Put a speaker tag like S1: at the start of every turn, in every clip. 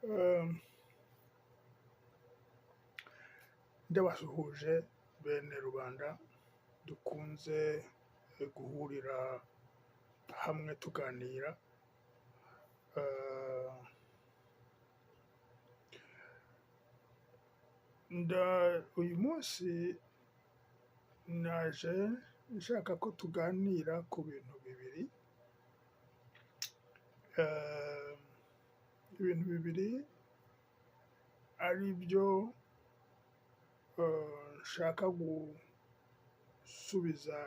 S1: Eh, ndabasuhuje bene rubanda dukunze guhurira hamwe tuganira. Eh, uyu munsi naje nshaka ko tuganira ku bintu bibiri. Ibintu bibiri ari byo nshaka gusubiza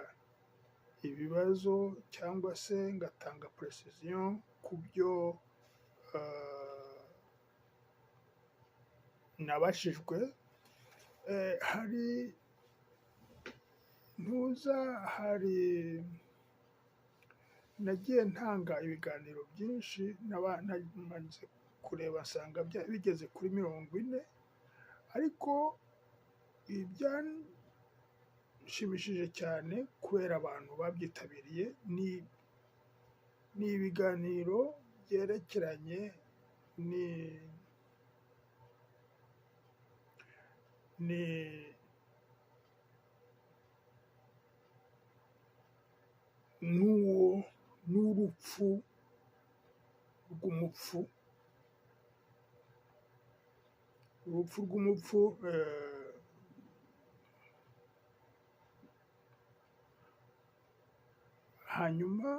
S1: ibibazo cyangwa se ngatanga precision ku byo nabashijwe. Hari nagiye ntanga ibiganiro byinshi namaze kureba nsanga bigeze kuri 40, ariko ibyanshimishije cyane kubera abantu babyitabiriye ni ibiganiro byerekeranye n'urupfu rw'umupfu. Hanyuma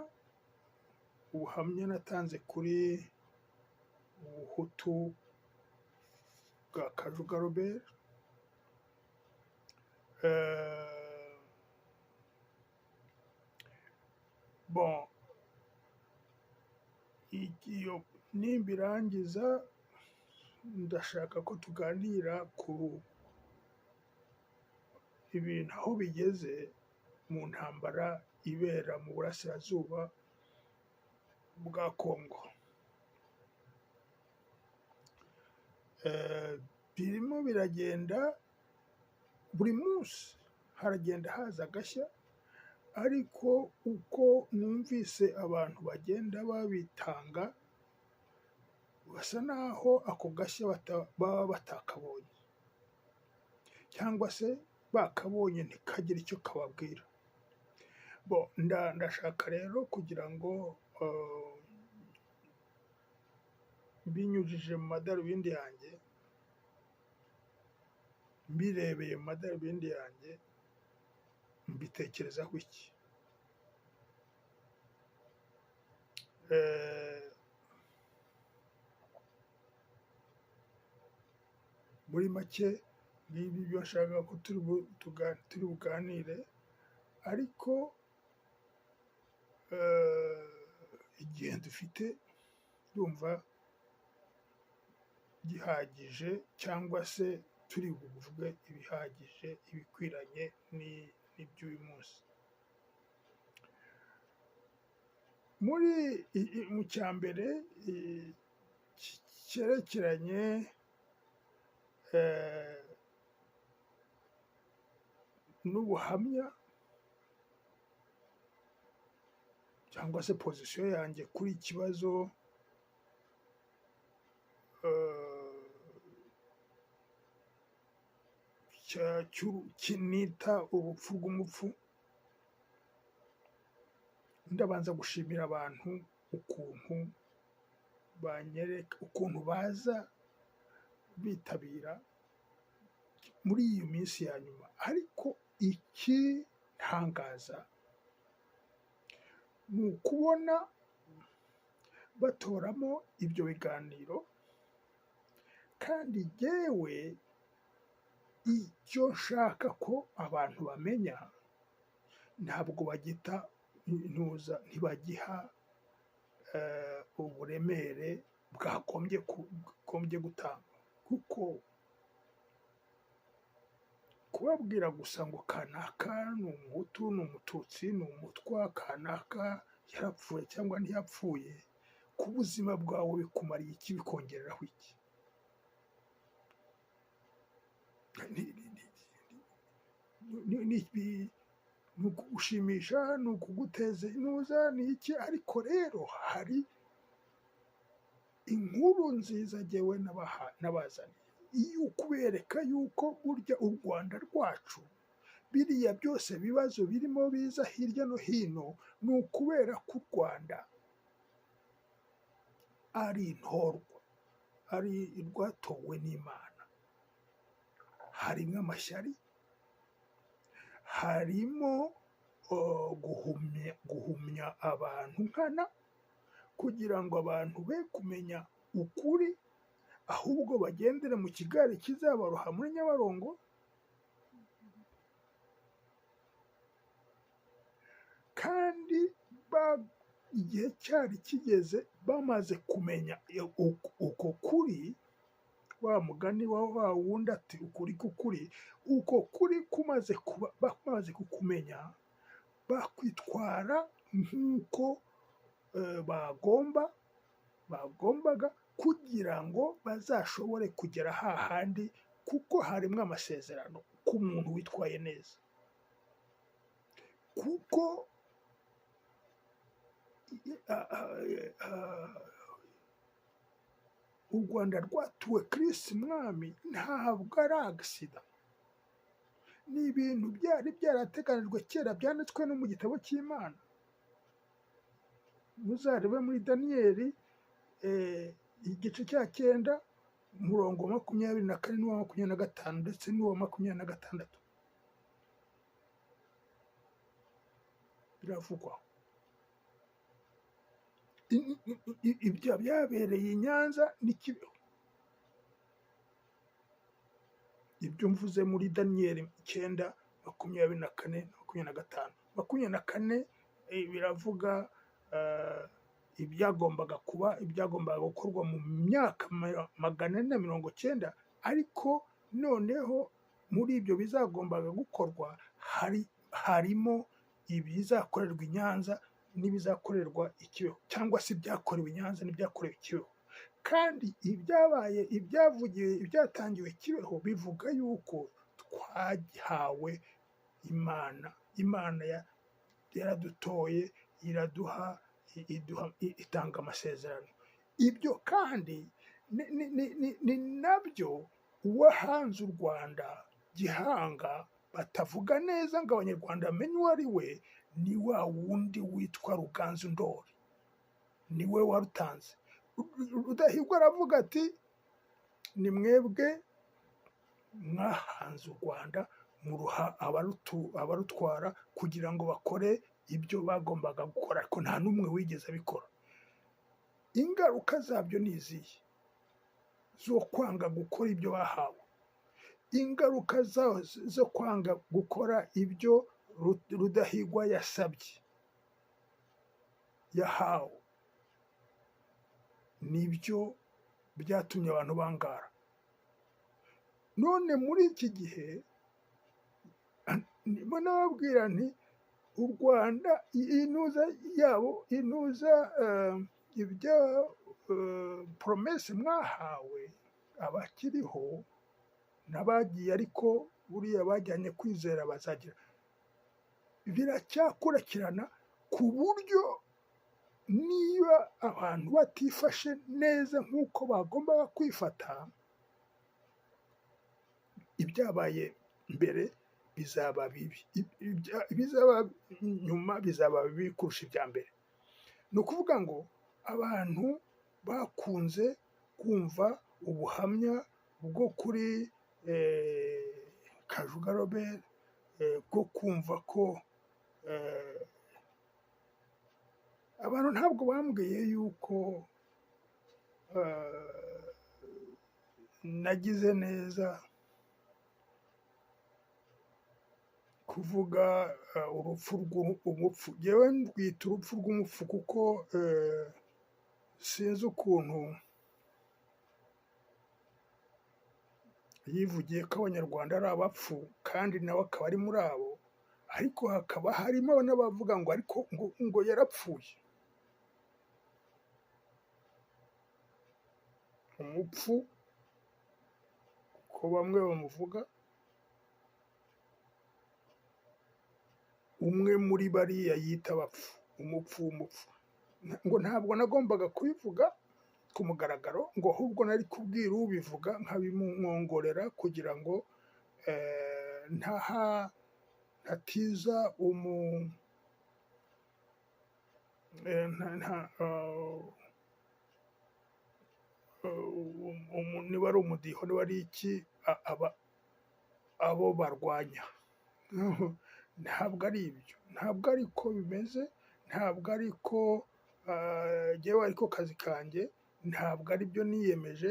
S1: ubuhamya natanze kuri ubuhutu bwa Kacu. Bon, iyo nimbirangiza ndashaka ko tuganira ku ibintu aho bigeze mu ntambara ibera mu burasirazuba bwa Kongo. Birimo biragenda, buri munsi haragenda haza agashya, ariko uko numvise abantu bagenda babitanga basa naho ako gashya baba batakabonye, cyangwa se bakabonye ntikagire icyo kababwira. Ndashaka rero kugira ngo binyujije mu madarubindi yanjye, mbirebeye mu madarubindi yanjye, mbitekerezaho iki. Muri make ngibi byo nshaka ko turi buganire, ariko igihe dufite ndumva gihagije, cyangwa se turi buvuge ibihagije, ibikwiranye n'iby'uyu munsi. Mu cya mbere cyerekeranye n'ubuhamya cyangwa se pozisiyo yanjye kuri ikibazo kinita urupfu rw'umupfu. Ndabanza gushimira abantu ukuntu baza bitabira muri iyi minsi ya nyuma. Ariko ikintangaza ni ukubona batoramo ibyo biganiro, kandi jyewe icyo nshaka ko abantu bamenya ntabwo ntibagiha uburemere bwagombye gutanga, kuko kubabwira gusa ngo kanaka ni umuhutu, ni umututsi, ni umutwa, kanaka yarapfuye cyangwa ntiyapfuye, ku buzima bwawe bikumariye iki, bikongereraho iki? Ni ukugushimisha, ni ukuguteza inuza, ni iki? Ariko rero hari inkuru nziza jyewe nabazaniye iyo kubereka yuko burya u Rwanda rwacu biriya byose bibazo birimo biza hirya no hino ni ukubera ko u Rwanda ari intorwa, ari rwatowe n'Imana. Harimo amashyari, harimo guhumya abantu nkana kugira ngo abantu be kumenya ukuri, ahubwo bagendere mu kigare kizabaroha muri Nyabarongo. Kandi igihe cyari kigeze bamaze kumenya uko kuri, wa mugani wa wundi ati ukuri k'ukuri, uko kuri bamaze kukumenya bakwitwara nk'uko bagombaga kugira ngo bazashobore kugera hahandi, kuko harimo amasezerano ku muntu witwaye neza, kuko u Rwanda rwatuwe Kristo Mwami ntabwo ari agisida, ni ibintu byari byarateganijwe kera, byanditswe no mu gitabo cy'Imana. Muzarebe muri Daniyeli igice cya 9 umurongo wa 24 n'uwa 25 ndetse n'uwa 26 biravugwa. Ibyo byabereye i Nyanza n'Ikibeho. Ibyo mvuze muri Daniyeli 9:24 na 25. Biravuga ibyagombaga gukorwa mu myaka 490, ariko noneho muri ibyo bizagombaga gukorwa harimo ibizakorerwa i Nyanza n'ibizakorerwa i Kibeho, cyangwa se ibyakorewe i Nyanza n'ibyakorewe i Kibeho. Kandi ibyatangiwe i Kibeho bivuga yuko twahawe Imana yaradutoye, itanga amasezerano. Ibyo kandi ni nabyo uwahanze u Rwanda Gihanga batavuga neza ngo abanyarwanda bamenye uwo ari we, ni wa wundi witwa Ruganzu Ndori, ni we warutanze. Rudahigwa aravuga ati ni mwebwe mwahanze u Rwanda muruha abarutwara kugira ngo bakore ibyo bagombaga gukora, ariko nta n'umwe wigeze abikora. Ingaruka zabyo ni izihe? Zo kwanga gukora ibyo bahawe. Ingaruka zo kwanga gukora ibyo Rudahigwa yasabye yahawe, nibyo byatumye abantu bangara. None muri iki gihe ndimo nababwira nti u Rwanda ibyo promese mwahawe abakiriho n'abagiye, ariko buriya bajyanye kwizera bazagira, biracyakurikirana ku buryo niba abantu batifashe neza nk'uko bagombaga kwifata, ibyabaye mbere bizaba bibi, bizaba nyuma bizaba bibi kurusha ibya mbere. Ni ukuvuga ngo abantu bakunze kumva ubuhamya bwo kuri Kajuga Robert, bwo kumva ko abantu ntabwo bambwiye yuko nagize neza kuvuga urupfu. Yewe ndwita urupfu rw'umupfu kuko sinzi ukuntu yivugiye ko abanyarwanda ari abapfu kandi nawe akaba ari muri abo, ariko hakaba harimo n'abavuga ngo ariko ngo yarapfuye. Umupfu ko bamwe bamuvuga, umwe muri bariya yita abapfu, umupfu ngo ntabwo nagombaga kubivuga, ku mugaragaro ngo ahubwo nari kubwira ubivuga nkabimwongorera kugira ngo ntatiza niba ari umudiho niba ari iki abo barwanya. Ntabwo ari ibyo, ntabwo ariko bimeze, ntabwo ariko jyewe ariko kazi kanjye, ntabwo ari byo niyemeje.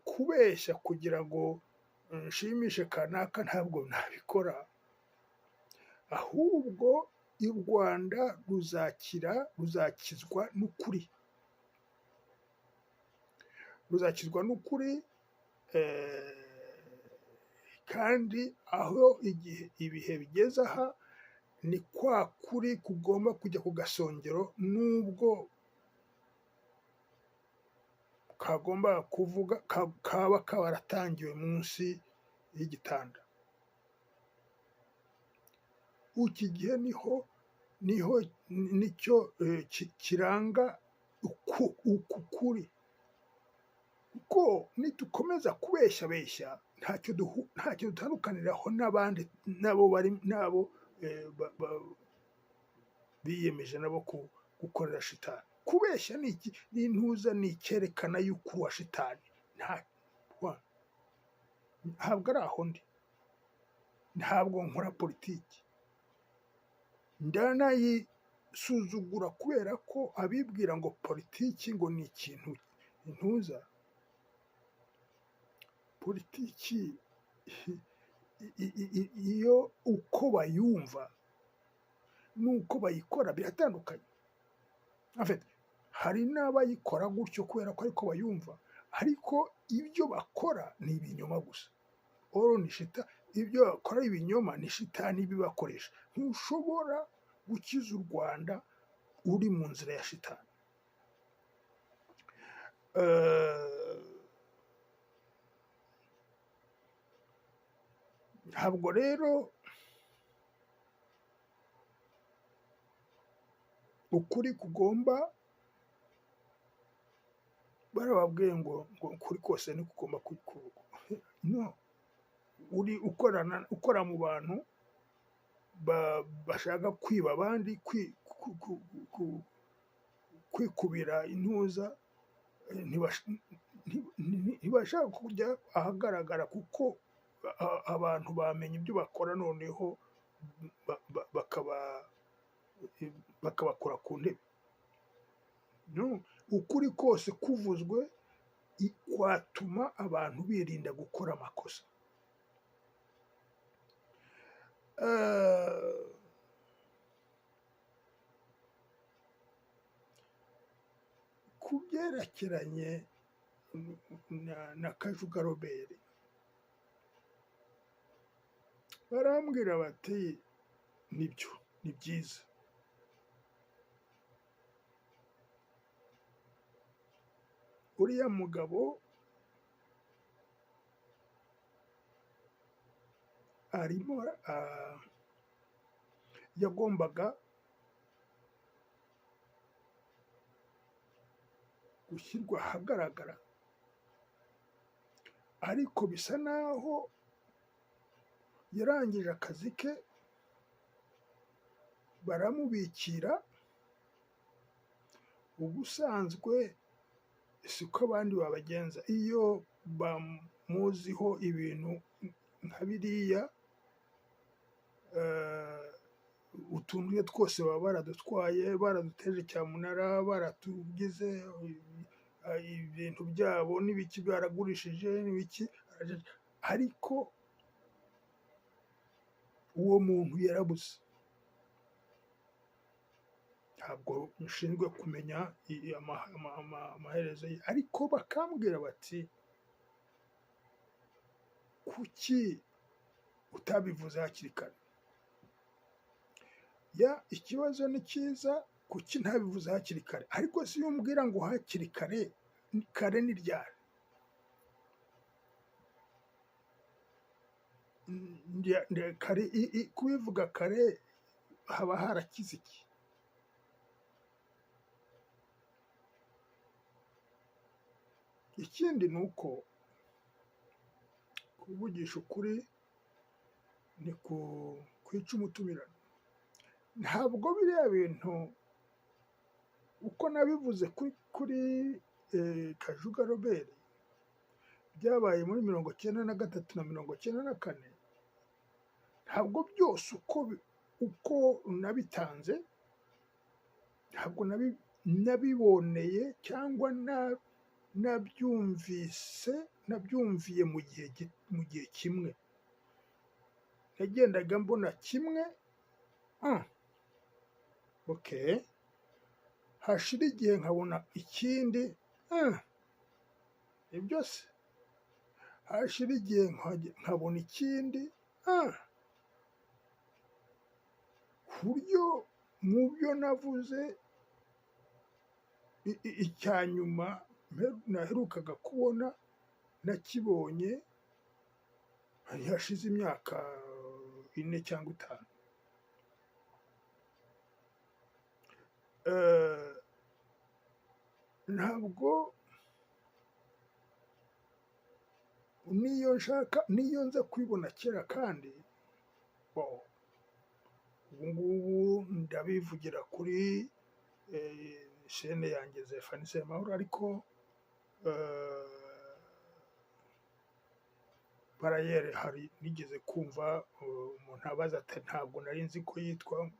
S1: Kubeshya kugira ngo nshimishe kanaka ntabwo nabikora, ahubwo u Rwanda ruzakizwa n'ukuri, ruzakizwa n'ukuri. Kandi aho ibihe bigeze aha, ni kwa kuri kugomba kujya ku gasongero, nubwo kagomba kuvuga kaba kabaratangiwe munsi y'igitanda. Iki gihe nicyo kiranga ukuri, kuko nitukomeza kubeshyabeshya ntacyo dutandukaniraho n'abandi, nabo biyemeje nabo gukorera shitani. Kubeshya ni intuza, ni icyerekana y'uko uwa shitani. Ntabwo ari aho ndi, ntabwo nkora politiki, ndanayisuzugura kubera ko abibwira ngo politiki ngo ni ikintu intuza. Politiki iyo uko bayumva n'uko bayikora biratandukanye. Hari n'abayikora gutyo kubera ko ariko bayumva, ariko ibyo bakora ni ibinyoma gusa. Ibyo bakora ibinyoma ni shitani bibakoresha. Ntushobora gukiza u Rwanda uri mu nzira ya shitani. Ntabwo rero ukuri kugomba, barababwiye ngo ukuri kose ntikugomba ukora mu bantu bashaka kwiba abandi, kwikubira intuza, ntibashaka kujya ahagaragara, kuko abantu bamenya ibyo bakora, noneho bakabakora ku ntebe. Ukuri kose kuvuzwe kwatuma abantu birinda gukora amakosa. Ku byerekeranye na Kacu Robert, barambwira bati nibyo, ni byiza, uriya mugabo arimo yagombaga gushyirwa ahagaragara, ariko bisa naho yarangije akazi ke, baramubikira. Ubusanzwe siko abandi babagenza, iyo bamuziho ibintu nka biriya, utuntu twose baba baradutwaye, baraduteje cyamunara, baratugize ibintu byabo n'ibiki, baragurishije n'ibiki, ariko uwo muntu yarabuze. Ntabwo nshinzwe kumenya amaherezo ye, ariko bakambwira bati kuki utabivuze hakiri kare? Ikibazo ni cyiza, kuki ntabivuze hakiri kare? Ariko si yo umbwira ngo hakiri kare, kare ni ryari? Kubivuga kare haba harakize iki? ikindi ni uko kuvugisha ukuri ni kwica umutumirano. Ntabwo biriya bintu uko nabivuze kuri Kajuga Robert byabaye muri 1993 na 1994, ntabwo byose uko nabitanze, ntabwo nabiboneye cyangwa nabyumviye mu gihe kimwe. Nagendaga mbona kimwe, okay, hashira igihe nkabona ikindi, ni byose, hashira igihe nkabona ikindi, ku buryo mu byo navuze icya nyuma naherukaga kubona nakibonye hashize imyaka 4 cyangwa 5. Ntabwo niyo nza kubibona kera, kandi ubu ngubu ndabivugira kuri shene yanjye Zefani Semahoro, ariko barayere hari nigeze kumva umuntu abaza ati ntabwo nari nzi ko yitwa,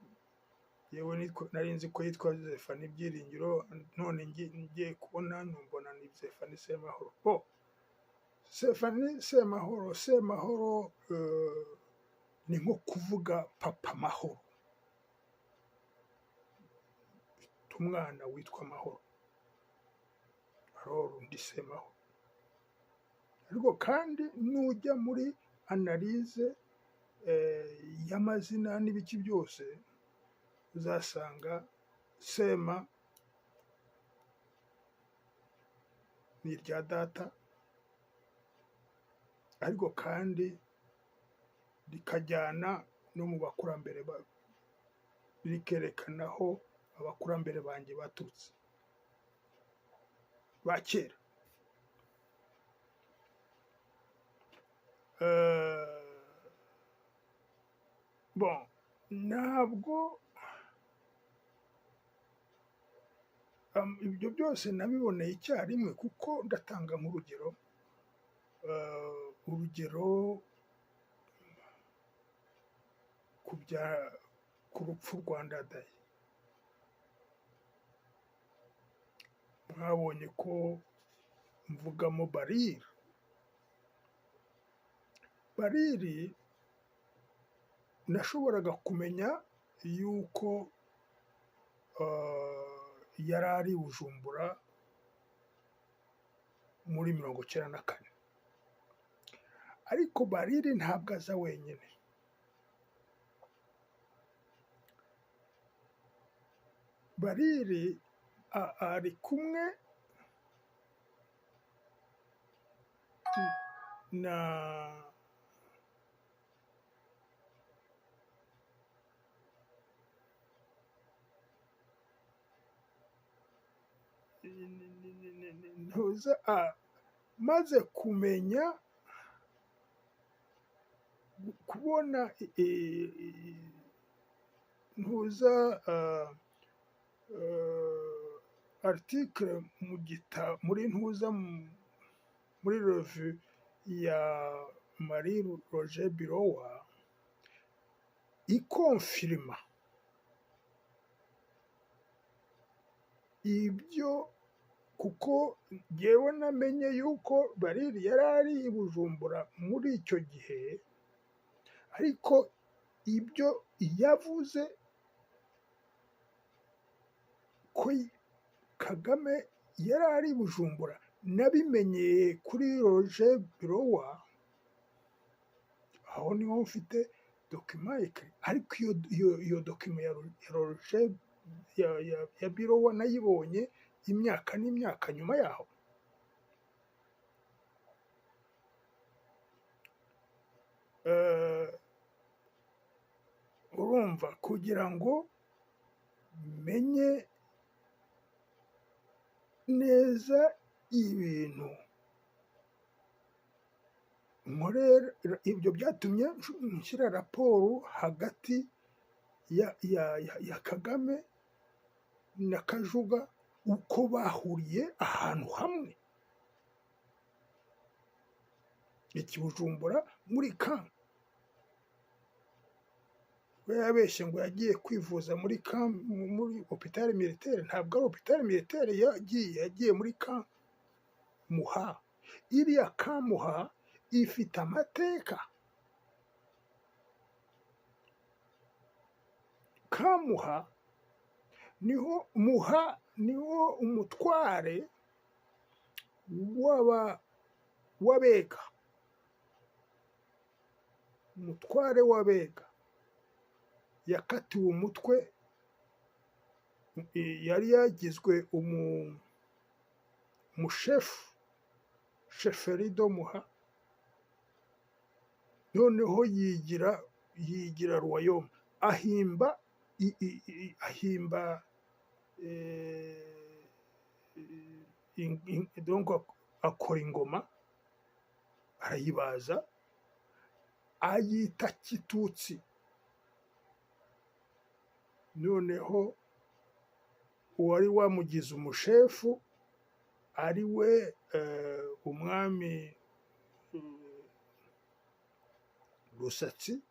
S1: yewe nari nzi ko yitwa Zefani Byiringiro, none ngiye kubona mbona ni Zefani Semahoro. Zefani Semahoro ni nko kuvuga papa Mahoro, umwana witwa Mahoro, aroro undi Semahoro. Ariko kandi nujya muri analize y'amazina n'ibiki byose, uzasanga Sema ni irya data, ariko kandi rikajyana no mu bakurambere, rikerekana aho abakurambere banjye baturutse ba kera. Ntabwo ibyo byose nabiboneye icyarimwe, kuko ndatanga nk'urugero, ku rupfu rwa Ndadaye. Mwabonye ko mvugamo Bariri nashoboraga kumenya yuko yari ari Bujumbura muri 1994, ariko Bariri ntabwo aza wenyine. Bariri ari kumwe na maze kumenya kubona article muri revue ya Marie Roger Birowa ikonfirma ibyo, kuko jyewe namenye yuko Bariri yari ari i Bujumbura muri icyo gihe, ariko ibyo yavuze ko Kagame yari ari i Bujumbura nabimenyeye kuri Roger Birowa. Aho niho mfite dokima ekri, ariko iyo dokima ya Roger ya Birowa nayibonye imyaka n'imyaka nyuma yaho. Urumva, kugira ngo menye neza ibintu ibyo byatumye nshyira raporo hagati ya Kagame na Kajuga uko bahuriye ahantu hamwe Bujumbura muri kamp. We yabeshye ngo yagiye kwivuza muri hopitali militaire. Ntabwo ari hopitali militaire yagiye muri kamp Muha. Iriya kamp Muha ifite amateka. Kamp Muha niho umutware w'Abega, umutware w'Abega yakatiwe umutwe. Yari yagizwe umushefu sheferi do Muha, noneho yigira ruwayome, ahimba donc akora ingoma arayibaza ayita Kitutsi. Noneho uwari wamugize umushefu ari we umwami Rusatsi,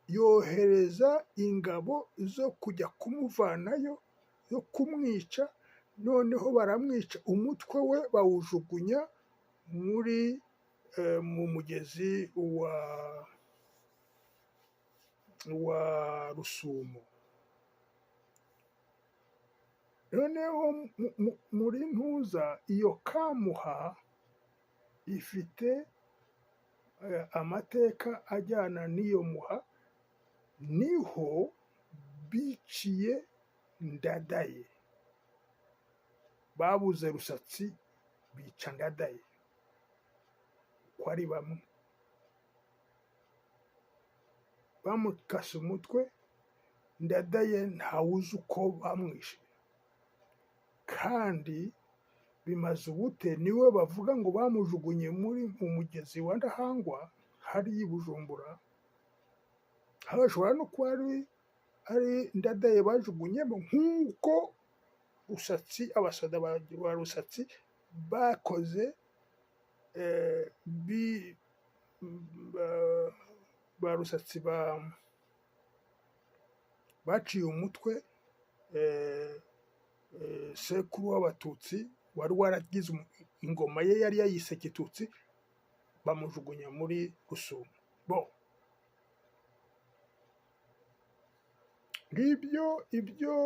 S1: yohereza ingabo zo kujya kumuvanayo, yo kumwica. Noneho baramwica, umutwe we bawujugunya mu mugezi wa Rusumo. Noneho muri ntuza iyo kamp Muha ifite amateka ajyana n'iyo Muha. Niho biciye Ndadaye, babuze Rusatsi bica Ndadaye uko ari bamwe, bamukase umutwe. Ndadaye ntawuzi uko bamwishe, kandi bimaze ubute niwe bavuga ngo bamujugunye mu mugezi wa Ndahangwa hari i Bujumbura. Hashobora no kuba ari Ndadaye bajugunyemo, nk'uko Rusatsi, abasoda ba Rusatsi bakoze ba Rusatsi baciye umutwe sekuru w'Abatutsi wari waragize ingoma ye yari yayise Kitutsi, bamujugunya muri Rusumo. Ibyo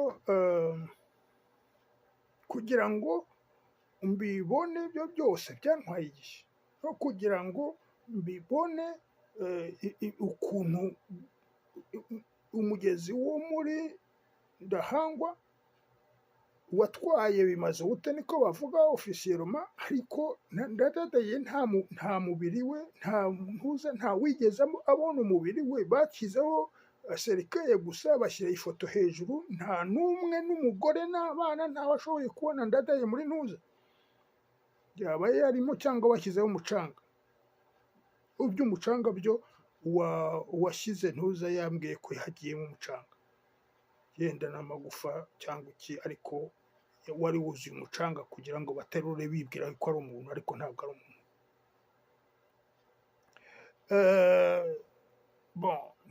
S1: kugira ngo mbibone ibyo byose byantwaye igihe, no kugira ngo mbibone ukuntu umugezi wo muri Ndahangwa watwaye bimaze ubute, niko bavuga ofisiyeroma. Ariko Ndadaye nta mubiri we, nta wigeze abona umubiri we. Bakizeho serikeye gusa, bashyira ifoto hejuru, nta n'umwe n'umugore n'abana ntawashoboye kubona Ndadaye muri ntuza. Yaba yarimo cyangwa bashyizeho umucanga. Iby'umucanga byo uwashyize ntuza yambwiye ko hagiyemo umucanga, yenda n'amagufa cyangwa iki, ariko wari wuzuye umucanga kugira ngo baterure bibwira ko ari umuntu, ariko ntabwo ari umuntu.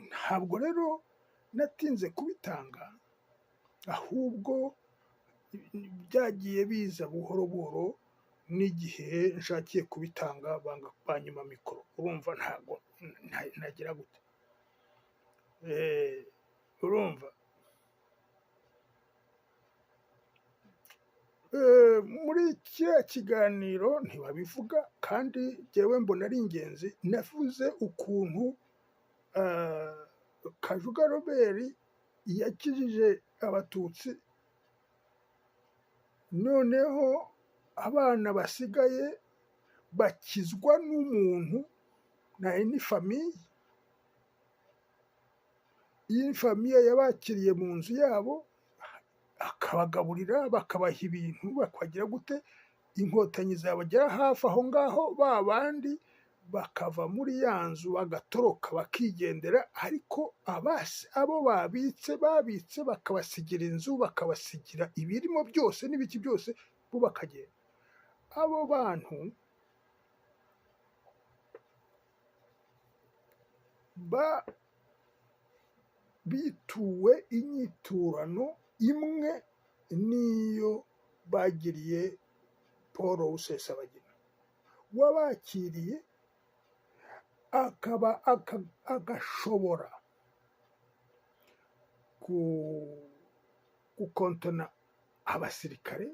S1: Ntabwo rero natinze kubitanga, ahubwo byagiye biza buhoro buhoro. N'igihe nshakiye kubitanga banyuma mikoro, urumva ntabwo nagira gute. Urumva muri kiriya kiganiro ntibabivuga, kandi jyewe mbona ari ingenzi. Navuze ukuntu Kajuga Robert yakijije Abatutsi, noneho abana basigaye bakizwa n'umuntu ni famiye. Iyi famiye yabakiriye mu nzu yabo, akabagaburira, bakabaha ibintu, bakagira gute. Inkotanyi zabagera hafi aho ngaho, ba bandi bakava muri ya nzu bagatoroka bakigendera, ariko abo babitse bakabasigira inzu, bakabasigira ibirimo byose n'ibiki byose, bo bakagenda. Abo bantu bituwe inyiturano imwe n'iyo bagiriye Paul Rusesabagina, wabakiriye agashobora gukontona abasirikare,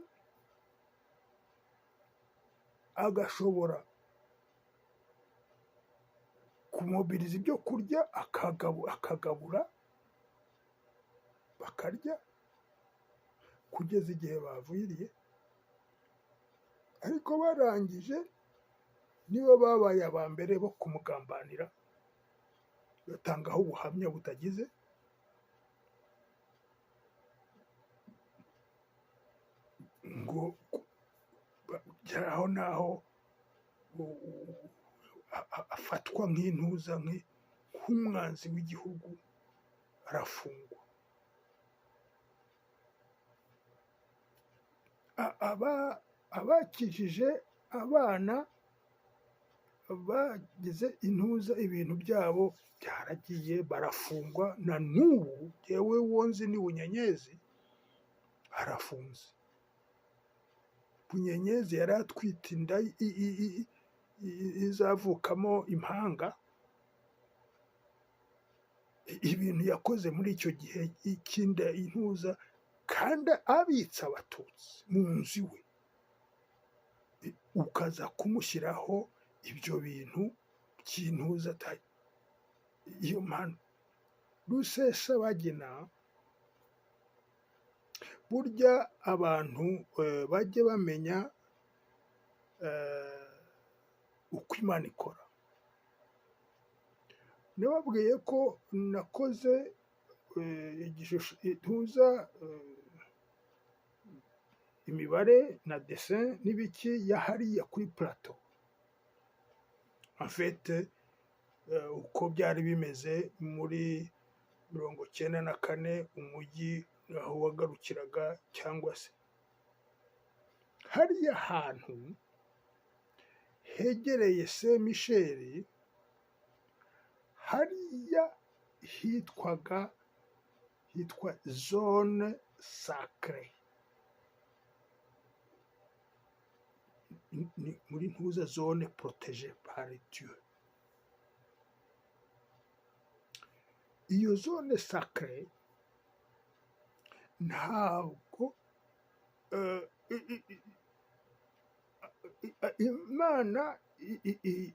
S1: agashobora kumobiriza ibyo kurya, akagabura bakarya kugeza igihe baviriye, ariko barangije nibo babaye aba mbere bo kumugambanira, batangaho ubuhamya butagize, ngo byaraho naho afatwa nk'umwanzi w'igihugu, arafungwa. Abakijije abana bagize ibintu byabo byaragiye, barafungwa. Na n'ubu yewe wonzi ni Bunyenyezi arafunze. Bunyenyezi yari atwite inda izavukamo impanga. Ibintu yakoze muri icyo gihe ikinda intuza, kandi abitsa abatutsi mu nzu iwe, ukaza kumushyiraho ibyo bintu by'intuza. Iyo mpano Rusesabagina, burya abantu bajye bamenya uko Imana ikora. Nababwiye ko nakoze imibare na dessin n'ibiki yahariye kuri plateau. En fait, uko byari bimeze muri 1994 umujyi aho wagarukiraga, cyangwa se hariya hantu hegereye Saint Michel, hariya hitwa zone sacrée, muri ntuza zone protégée par Dieu. Iyo zone sacrée ntabwo Imana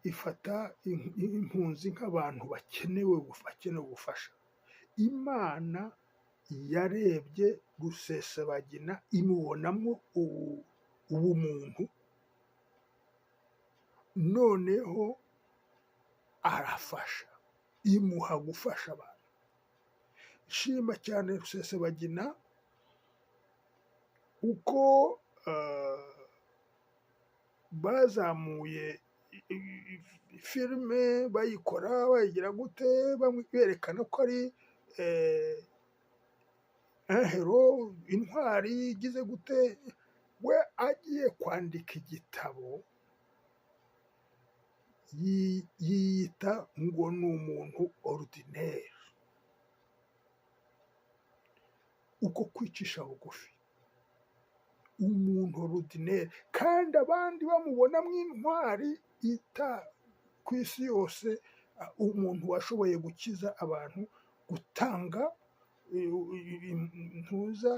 S1: ifata impunzi nk'abantu bakenewe ubufasha. Imana yarebye Rusesabagina imubonamo ubumuntu, noneho arafasha, imuha gufasha abantu. Nshima cyane Rusesabagina uko bazamuye filime, bayikora bayigira gute, berekana ko ari hero, intwari igize gute. We agiye kwandika igitabo yiyita ngo ni umuntu ordinaire. Uko kwicisha bugufi, umuntu ordinaire, kandi abandi bamubonamo intwari ku isi yose, umuntu washoboye gukiza abantu, gutanga ntuza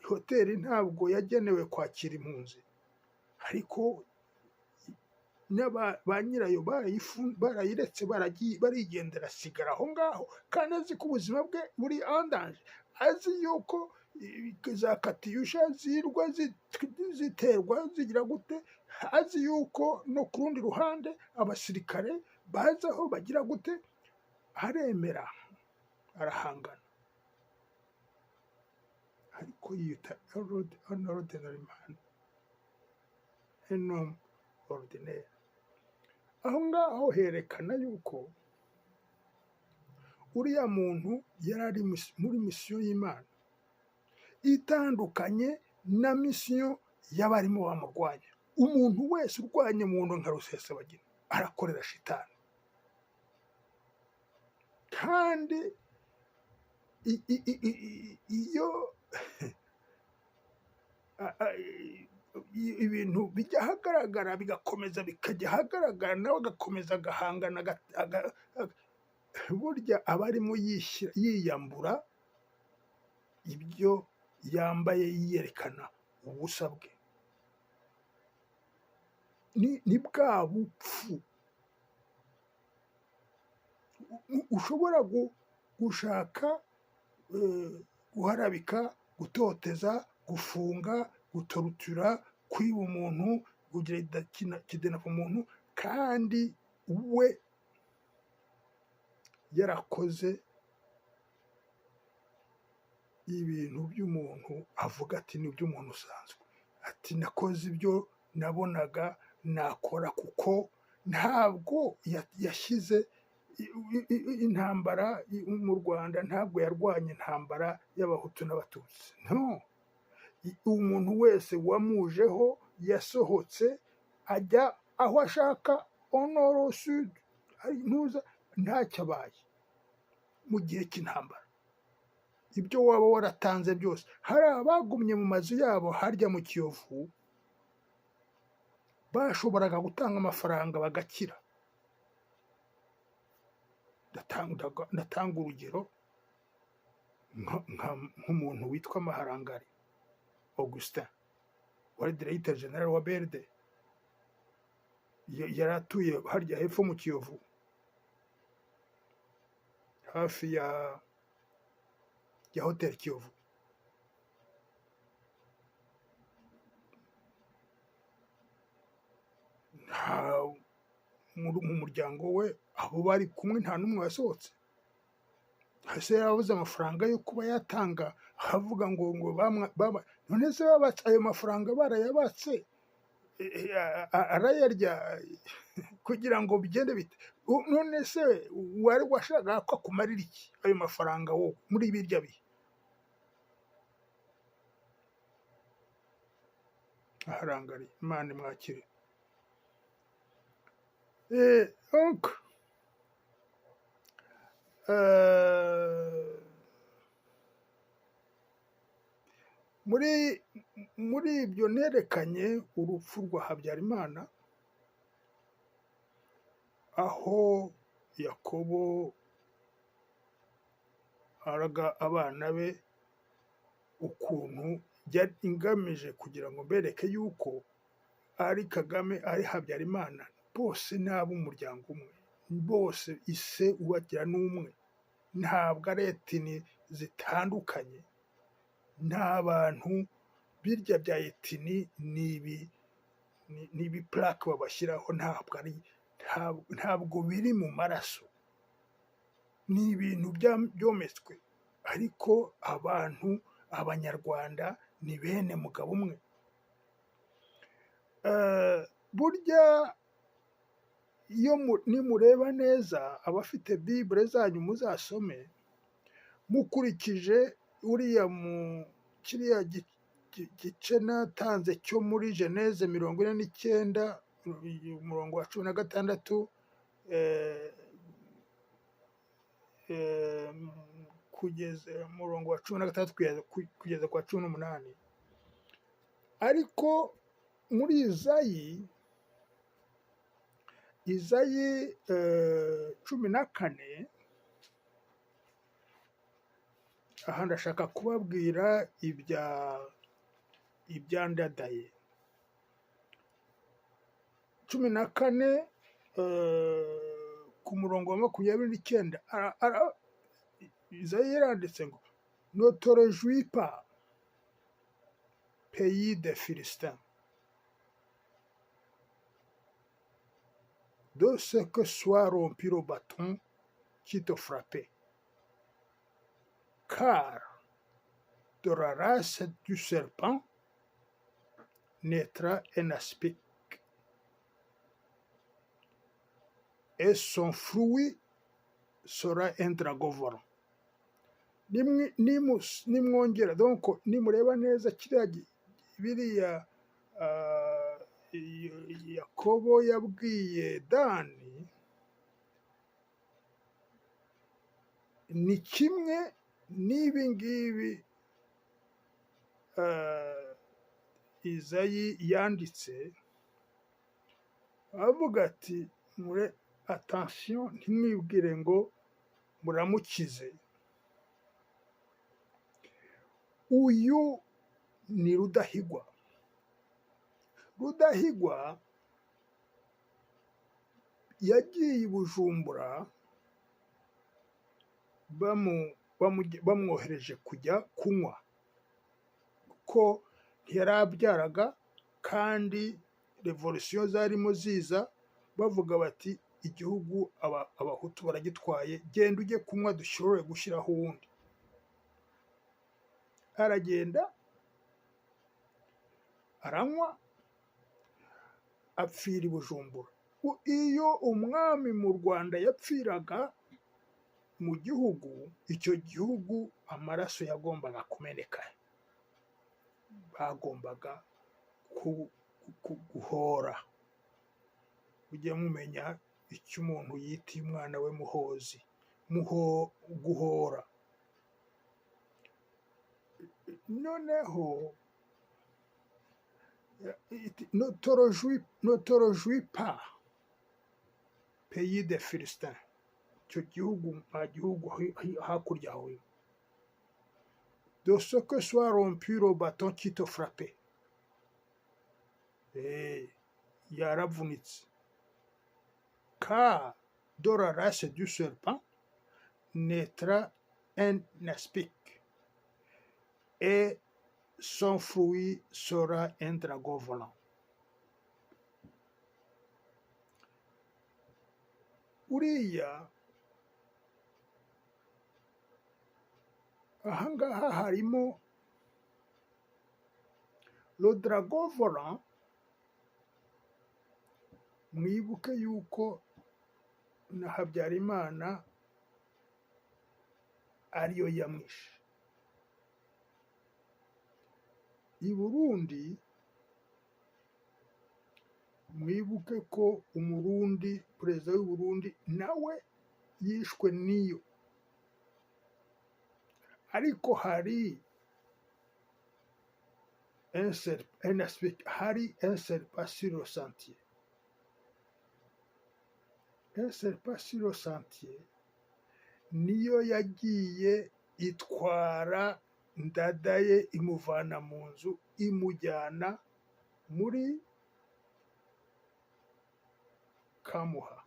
S1: hoteli ntabwo yagenewe kwakira impunzi, ariko ba nyirayo barayiretse, barigendera, asigara aho ngaho, kandi azi ko ubuzima bwe buri andanje, azi yuko za katiyusha zirwa ziterwa zigira gute, azi yuko no ku rundi ruhande abasirikare bazaho bagira gute. Aremera, arahangana, ariko yita un ordinary man, un homme ordinaire. Aho ngaho herekana yuko uriya muntu yari ari muri misiyo y'Imana itandukanye na misiyo y'abarimo bamurwanya. Umuntu wese urwanya umuntu nka Rusesabagina arakorera shitani, kandi iyo ibintu bijya ahagaragara bigakomeza bikajya ahagaragara nawe agakomeza agahangana, burya aba arimo yiyambura ibyo yambaye, yiyerekana ubusa bwe. Ni bwa bupfu ushobora gushaka guharabika, gutoteza, gufunga, gutorutura, kwiba umuntu, kugira kidena ku muntu, kandi we yarakoze ibintu by'umuntu avuga ati ni iby'umuntu usanzwe, ati nakoze ibyo nabonaga nakora, kuko ntabwo yashyize intambara mu Rwanda, ntabwo yarwanya intambara y'abahutu n'abatutsi, no. Umuntu wese wamujeho yasohotse ajya aho ashaka, onoro sud, ntuza, ntacyo abaye mu gihe cy'intambara. Ibyo waba waratanze byose, hari abagumye mu mazu yabo harya mu Kiyovu bashoboraga gutanga amafaranga bagakira. Ndatanga urugero nk'umuntu witwa Maharangari Augustin, wari Directeur General wa BRD, yari atuye harya hepfo mu Kiyovu hafi ya Hotel Kiyovu. Mu muryango we abo bari kumwe nta n'umwe wasohotse. Hase yarabuze amafaranga yo kuba yatanga, havuga ngo none se babatse ayo mafaranga, barayabatse arayarya kugira ngo bigende bite? None se wari washaka ko akumarira iki ayo mafaranga wowe muri birya bihe? Aharangari, Imana imwakire. Donc muri ibyo nerekanye urupfu rwa Habyarimana, aho Yakobo araga abana be, ukuntu yari ingamije kugira ngo mbereke yuko ari Kagame, ari Habyarimana, bose ni ab'umuryango umwe, bose ise ubagira n'umwe, ntabwo ari etini zitandukanye, n'abantu birya bya etini n'ibi plaque babashyiraho, ntabwo biri mu maraso, ni ibintu byometswe, ariko abanyarwanda ni bene mugabo umwe. Burya iyo nimureba neza, abafite Bible zanyu muzasome, mukurikije uriya kiriya gice natanze cyo muri Geneze 49 umurongo wa 16 kugeza umurongo wa 16 kugeza kwa 18. Ariko muri Izayi 14, aha ndashaka kubabwira ibyandadaye. 14 ku murongo wa 29, Izayi yaranditse ngo ne te réjouis pas, pays des Philistins, de ce que soit rompu le bâton qui te frappait, car de la race du serpent naîtra un aspic, et son fruit sera un dragon volant. Nimwongera donc nimureba neza biriya Yakobo yabwiye Dani ni kimwe n'ibi ngibi Izayi yanditse avuga ati mure attention ntimwibwire ngo muramukize. Uyu ni Rudahigwa. Rudahigwa yagiye i Bujumbura bamwohereje kujya kunywa kuko ntiyarabyaraga kandi revolution zarimo ziza bavuga bati igihugu abahutu baragitwaye, genda ujye kunywa dushobore gushyiraho uwundi. Aragenda aranywa apfira i Bujumbura. Iyo umwami mu Rwanda yapfiraga mu gihugu, icyo gihugu amaraso yagombaga kumeneka, bagombaga guhora. Ujye mumenya icyo umuntu yitiye umwana we muhozi, guhora. Noneho ne te réjouis pas, pays de Philistins, icyo gihugu nta gihugu hakurya aho, de ce que soit rompu le bâton qui te frappait. Yaravunitse. Car de la race du serpent naîtra un aspic, et son fruit sera un dragon volant. Uriya ahangaha harimo le dragon volant. Mwibuke yuko na Habyarimana ariyo yamwishe. I Burundi mwibuke ko Umurundi, perezida w'u Burundi nawe yishwe n'iyo, ariko hari un aspect, hari un serpent sur le sentier. Un serpent sur le sentier niyo yagiye itwara Ndadaye imuvana mu nzu imujyana muri Kamuha.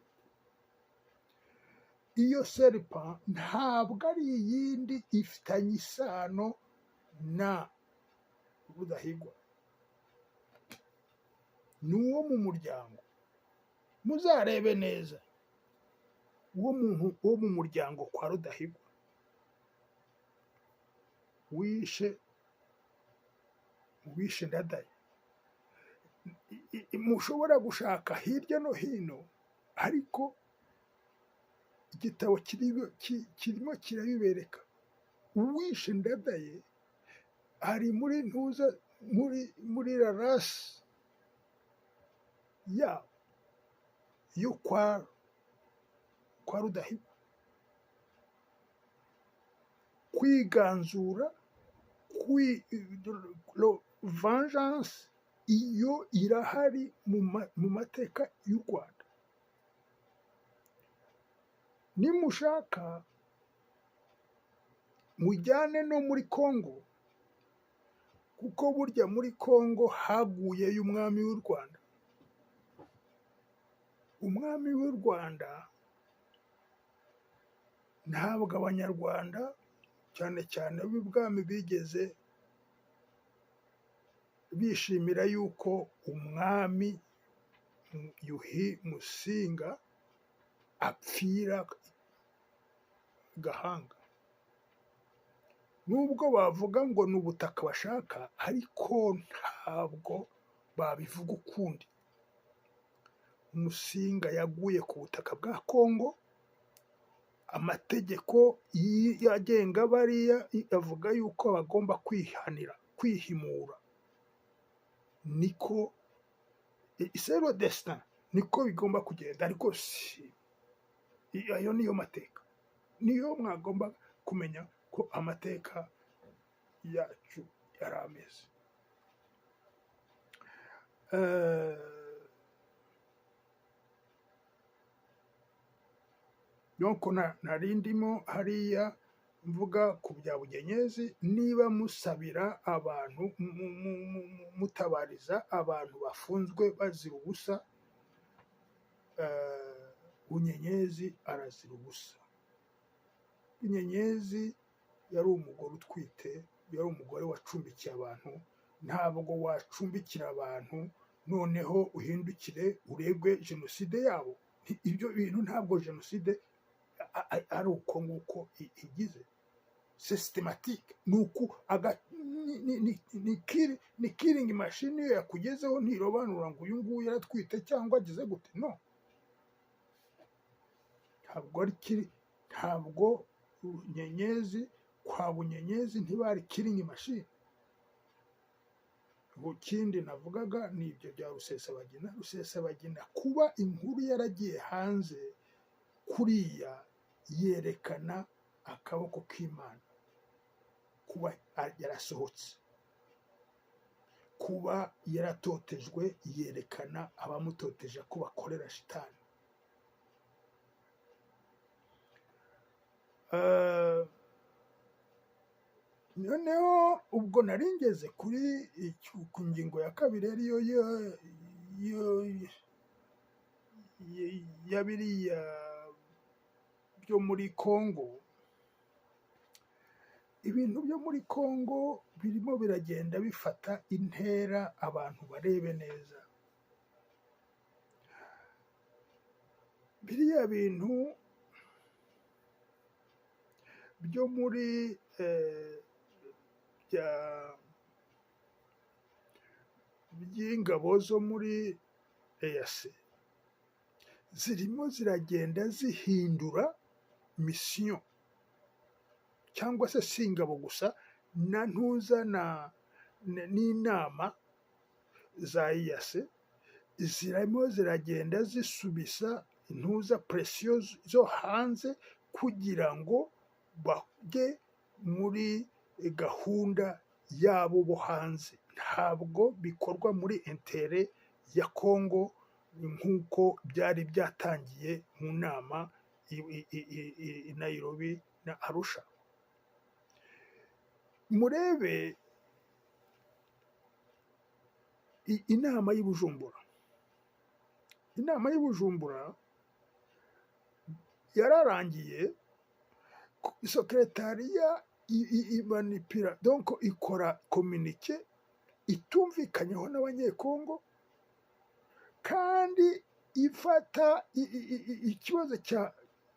S1: Iyo serpent ntabwo ari iyindi, ifitanye isano na Rudahigwa, ni uwo mu muryango. Muzarebe neza uwo muntu wo mu muryango kwa Rudahigwa wishe Ndadaye. Mushobora gushaka hirya no hino, ariko igitabo kirimo kirabibereka. Uwishe Ndadaye ari muri ntuza, muri la race yo kwa Rudahigwa. Kwiganzura, vengeance iyo irahari mu mateka y'u Rwanda. Nimushaka mujyane no muri Congo, kuko burya muri Congo haguyeyo umwami w'u Rwanda. Umwami w'u Rwanda ntabwo Abanyarwanda cyane cyane b'ibwami bigeze bishimira yuko umwami Yuhi Musinga apfira Gahanga. nubwo bavuga ngo ni ubutaka bashaka ariko ntabwo babivuga ukundi. Musinga yaguye ku butaka bwa Kongo, amategeko agenga bariya avuga yuko bagomba kwihimura, niko c'est le destin, niko bigomba kugenda, ariko ayo niyo mateka, niyo mwagomba kumenya ko amateka yacu yari ameze. Donc nari ndimo hariya mvuga ku bya Bugenyezi, niba musabira abantu mutabariza abantu bafunzwe bazira ubusa, Bunyenyezi arazira ubusa. Bunyenyezi yari umugore utwite, yari umugore wacumbikiye abantu. Ntabwo wacumbikira abantu noneho uhindukire uregwe jenoside yabo. Ibyo bintu ntabwo jenoside ari uko nguko igize systematique, ni killing machine. Iyo yakugezeho ntirobanura ngo uyu nguyu yaratwite cyangwa agize gute, no, ntabwo Bunyenyezi, kwa Bunyenyezi ntibari killing machine. Ikindi navugaga ni ibyo bya Rusesabagina, kuba inkuru yaragiye hanze kuriya yerekana akaboko k'Imana, kuba yarasohotse, kuba yaratotejwe yerekana abamutoteje ko bakorera shitani. Noneho ubwo nari ngeze ku ngingo ya kabiri, ariyo ya biriya byo muri Kongo. Ibintu byo muri Kongo birimo biragenda bifata intera, abantu barebe neza. Biriya bintu byo muri by'ingabo zo muri EAC zirimo ziragenda zihindura mission, cyangwa se si ingabo gusa, na ntuza n'inama za EAC zirimo ziragenda zisubisa intuza presiyo zo hanze kugira ngo bajye muri gahunda yabo bo hanze. Ntabwo bikorwa muri intere ya Kongo nk'uko byari byatangiye mu nama i Nairobi na Arusha. Murebe inama y'i Bujumbura. Inama y'i Bujumbura yararangiye, sekretariya imanipira, donc ikora communique itumvikanyeho n'abanyekongo, kandi ifata ikibazo cya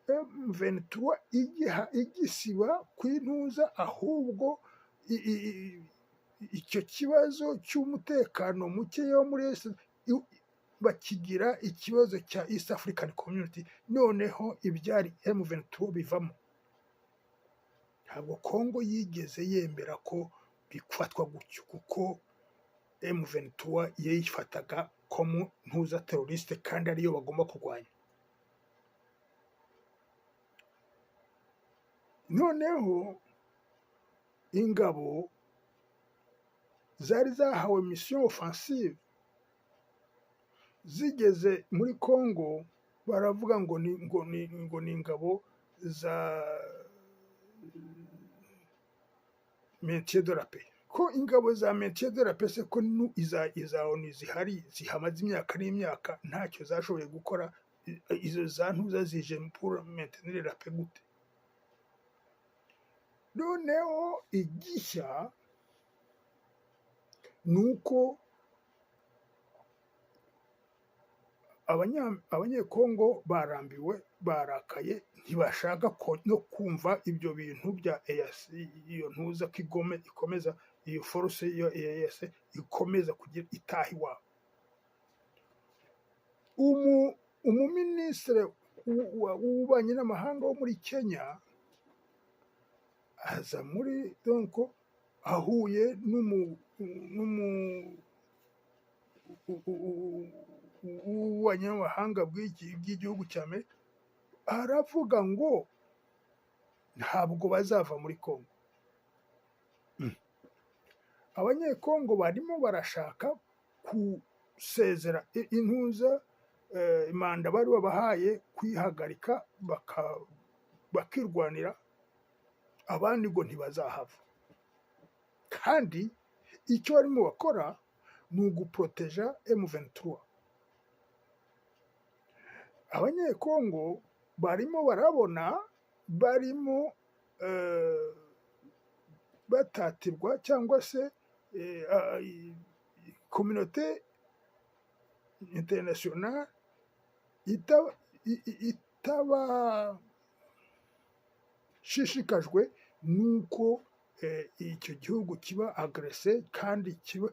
S1: M23 igisiba kwintuza, ahubwo icyo kibazo cy'umutekano muke yo muri bakigira ikibazo cya East African Community. Noneho ibyari M23 bivamo. Ntabwo Kongo yigeze yemera ko bifatwa gutyo, kuko M23 yifataga como ntuza teroriste, kandi ariyo bagomba kurwanya. Noneho ingabo zari zahawe mission offensive, zigeze muri Kongo baravuga ngo ni ingabo za maintien de la paix. Ko ingabo za maintien de la paix se ko iza ONU zihari zihamaze imyaka n'imyaka ntacyo zashoboye gukora, izo za ntuza zije pour maintenir la paix gute? Noneho igishya nuko abanyekongo barambiwe barakaye ntibashaka no kumva ibyo bintu bya EAC, iyo ntuza ko ikomeza iyo force iyo EAC ikomeza kugira itaha iwabo. Umuminisitiri w'ububanyi n'amahanga wo muri Kenya aza muri donc ahuye w'ububanyi n'amahanga bw'igihugu cya Amerika, aravuga ngo ntabwo bazava muri Kongo. Abanyekongo barimo barashaka gusezera intuza imanda bari babahaye kwihagarika bakirwanira, abandi ngo ntibazahava. Kandi icyo barimo bakora ni uguproteja M23. Abanyekongo barimo barabona barimo batatirwa cyangwa se communauté internationale itabashishikajwe nuko icyo gihugu kiba agressé, kandi kiba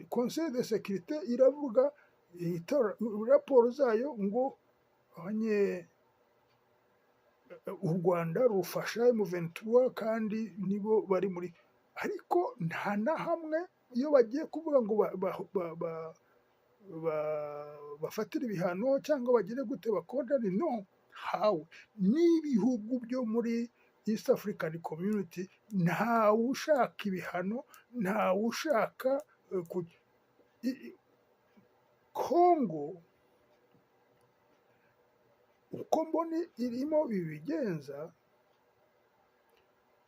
S1: Conseil de sécurité iravuga raporo zayo ngo u Rwanda rufasha M23 kandi nibo bari muri, ariko nta na hamwe iyo bagiye kuvuga ngo bafatira ibihano cyangwa bagire gute bakondane, no, hawe n'ibihugu byo muri East African Community ntawe ushaka ibihano, ntawe ushaka Kongo uko mbona irimo bibigenza,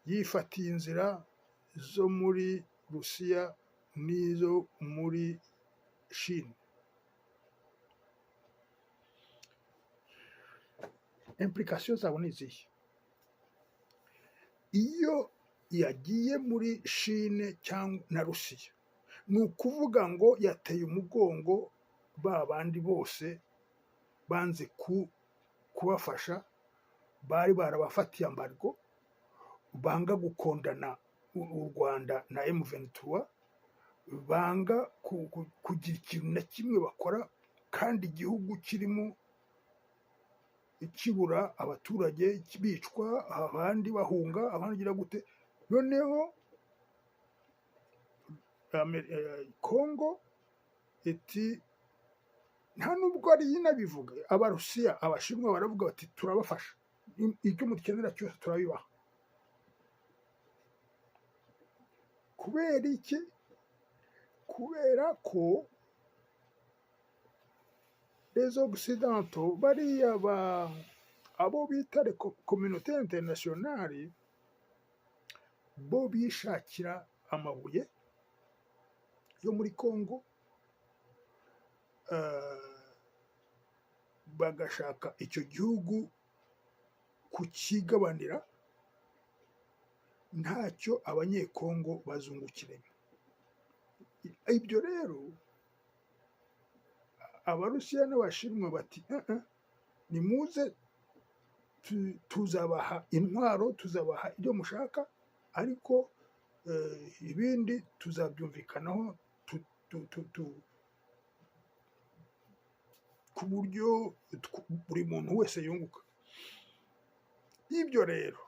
S1: yifatiye inzira zo muri Rusiya n'izo muri Chine. Implication zabo ni izihe? Iyo yagiye muri Chine cyangwa na Rusiya, ni ukuvuga ngo yateye umugongo ba bandi bose banze kubafasha, bari barabafatiye ambargo, banga gukondana u Rwanda na M23, banga kugira ikintu na kimwe bakora, kandi igihugu kirimo kibura abaturage, bicwa, abandi bahunga, abandi gira gute. Noneho Kongo iti nta nubwo ari inabivuga, Abarusiya Abashinwa baravuga bati turabafasha, icyo mukenera cyose turabibaha. Kubera iki? Kubera ko les occidentaux bariya abo bita communauté internationale bo bishakira amabuye yo muri Kongo, bagashaka icyo gihugu kukigabanira, ntacyo abanyekongo bazungukiremo. Ibyo rero Abarusiya n'Abashinwa bati nimuze tuzabaha intwaro, tuzabaha ibyo mushaka, ariko ibindi tuzabyumvikanaho ku buryo buri muntu wese yunguka. Ibyo rero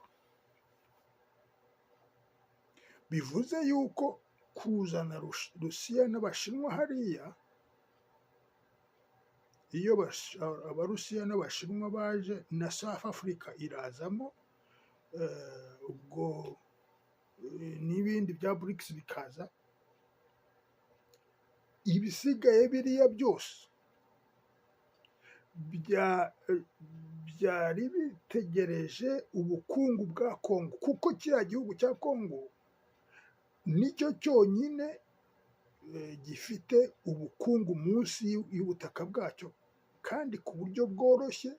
S1: bivuze yuko kuzana Rusiya n'Abashinwa hariya, iyo Abarusiya n'Abashinwa baje na South Africa irazamo, ubwo n'ibindi bya BRICS bikaza, ibisigaye biriya byose byari bitegereje ubukungu bwa Kongo, kuko kiriya gihugu cya Kongo nicyo cyonyine gifite ubukungu munsi y'ubutaka bwacyo, kandi ku buryo bworoshye.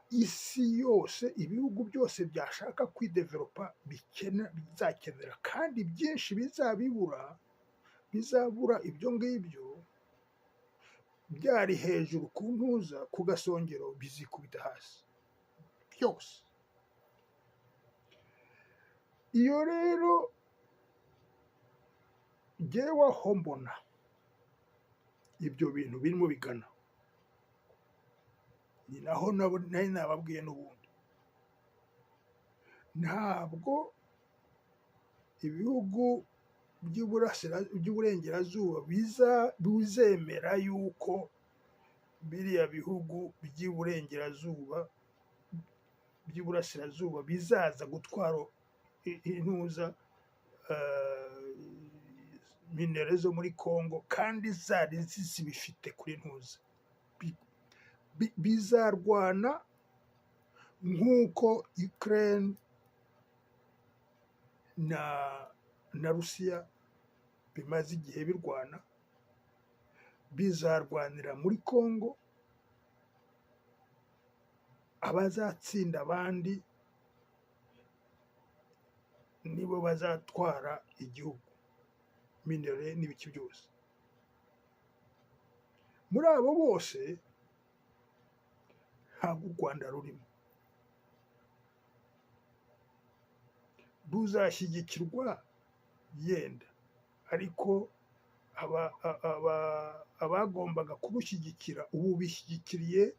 S1: Isi yose, ibihugu byose byashaka kwidevelopa bizakenera, kandi byinshi bizabura ibyo ngibyo byari hejuru ku ntuza ku gasongero bizikubita hasi byose. Iyo rero jyewe aho mbona ibyo bintu birimo bigana, ni naho nari nababwiye n'ubundi, ntabwo ibihugu by'uburengerazuba bizemera yuko biriya bihugu by'iburasirazuba bizaza gutwara intuza minere zo muri Congo kandi zari zibifite kuri ntuza. Bizarwana nk'uko Ukraine na Rusiya bimaze igihe birwana, bizarwanira muri Congo, abazatsinda abandi nibo bazatwara igihugu, minere n'ibiki byose. Muri abo bose ntabwo u Rwanda rurimo. Ruzashyigikirwa yenda, ariko abagombaga kubushyigikira ubu bishyigikiriye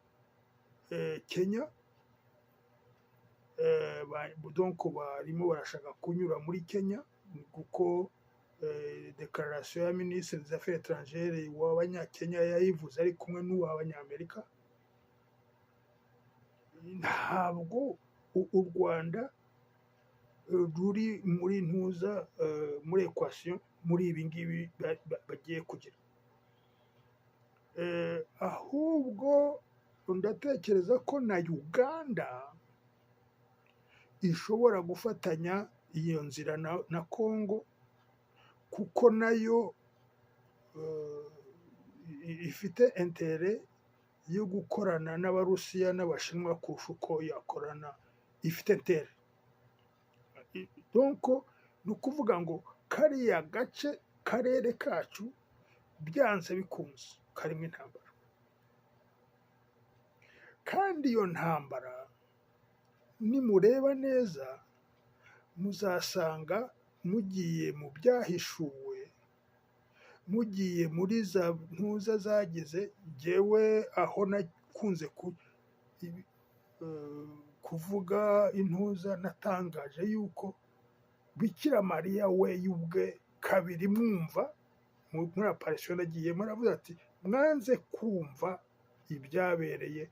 S1: Kenya, donc barimo barashaka kunyura muri Kenya kuko declaration ya ministre des affaires étrangères w'abanyakenya yayivuze ari kumwe n'uw'abanyamerika. Ntabwo u Rwanda ruri muri ntuza muri equation muri ibi ngibi bagiye kugira, ahubwo ndatekereza ko na Uganda ishobora gufatanya iyo nzira na Congo, kuko nayo ifite intérêt yo gukorana n'Abarusiya n'Abashinwa kurusha uko yakorana, ifite intérêt. Donc ni ukuvuga ngo kariya karere kacu byanze bikunze karimo intambara, kandi iyo ntambara nimureba neza muzasanga mugiye mu byahishuwe, mugiye muri za ntuza zagize, jyewe aho nakunze kuvuga intuza natangaje yuko Bikira Mariya we y'ubwe kabiri mwumva muri aparisiyo nagiye muravuze ati mwanze kumva ibyabereye,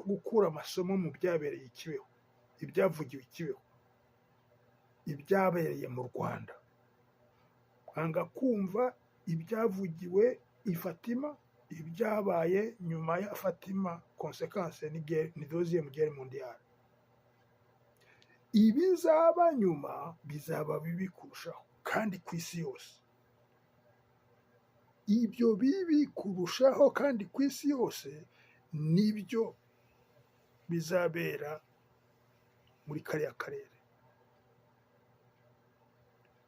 S1: gukura amasomo mu byabereye i Kibeho, ibyavugiwe i Kibeho, ibyabereye mu Rwanda, mwanga kumva ibyavugiwe i Fatima, ibyabaye nyuma ya Fatima, conséquence ni deuxième guerre mondiale. Ibizaba nyuma bizaba bibi kurushaho, kandi ku isi yose. Ibyo bibi kurushaho kandi ku isi yose nibyo bizabera muri kariya karere.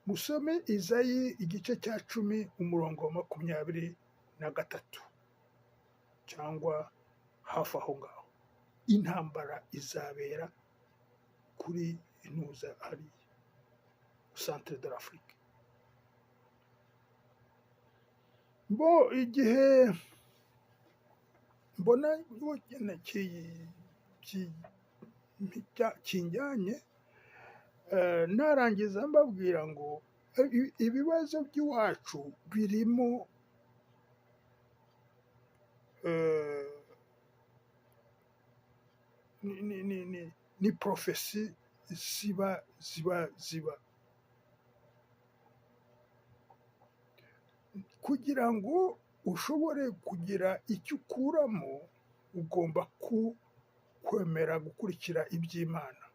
S1: Musome Izayi igice cya 10 umurongo wa 23 cyangwa hafi aho ngaho. Intambara izabera kuri intuza hariya centre de l'Afrique. Bo igihe mbona kinjyanye, narangiza mbabwira ngo ibibazo by'iwacu birimo ni profesi ziba kugira ngo ushobore kugira icyo ukuramo, ugomba kwemera gukurikira iby'Imana,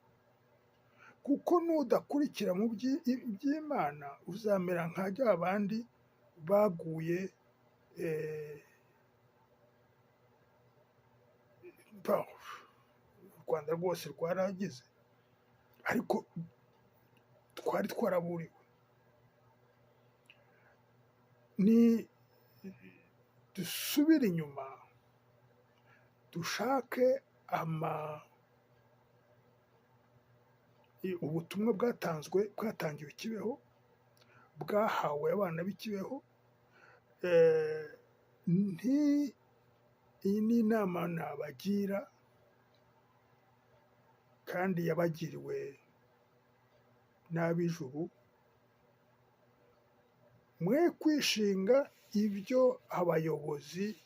S1: kuko nudakurikira mu by'Imana uzamera nka bya bandi baguye u Rwanda rwose rwaragize, ariko twari twaraburiwe. Ni dusubire inyuma dushake ubutumwa bwatangiwe i Kibeho, bwahawe abana b'i Kibeho. Iyi ni inama nabagira kandi yabagiriwe n'ab'ijuru. Mwe kwishinga ibyo abayobozi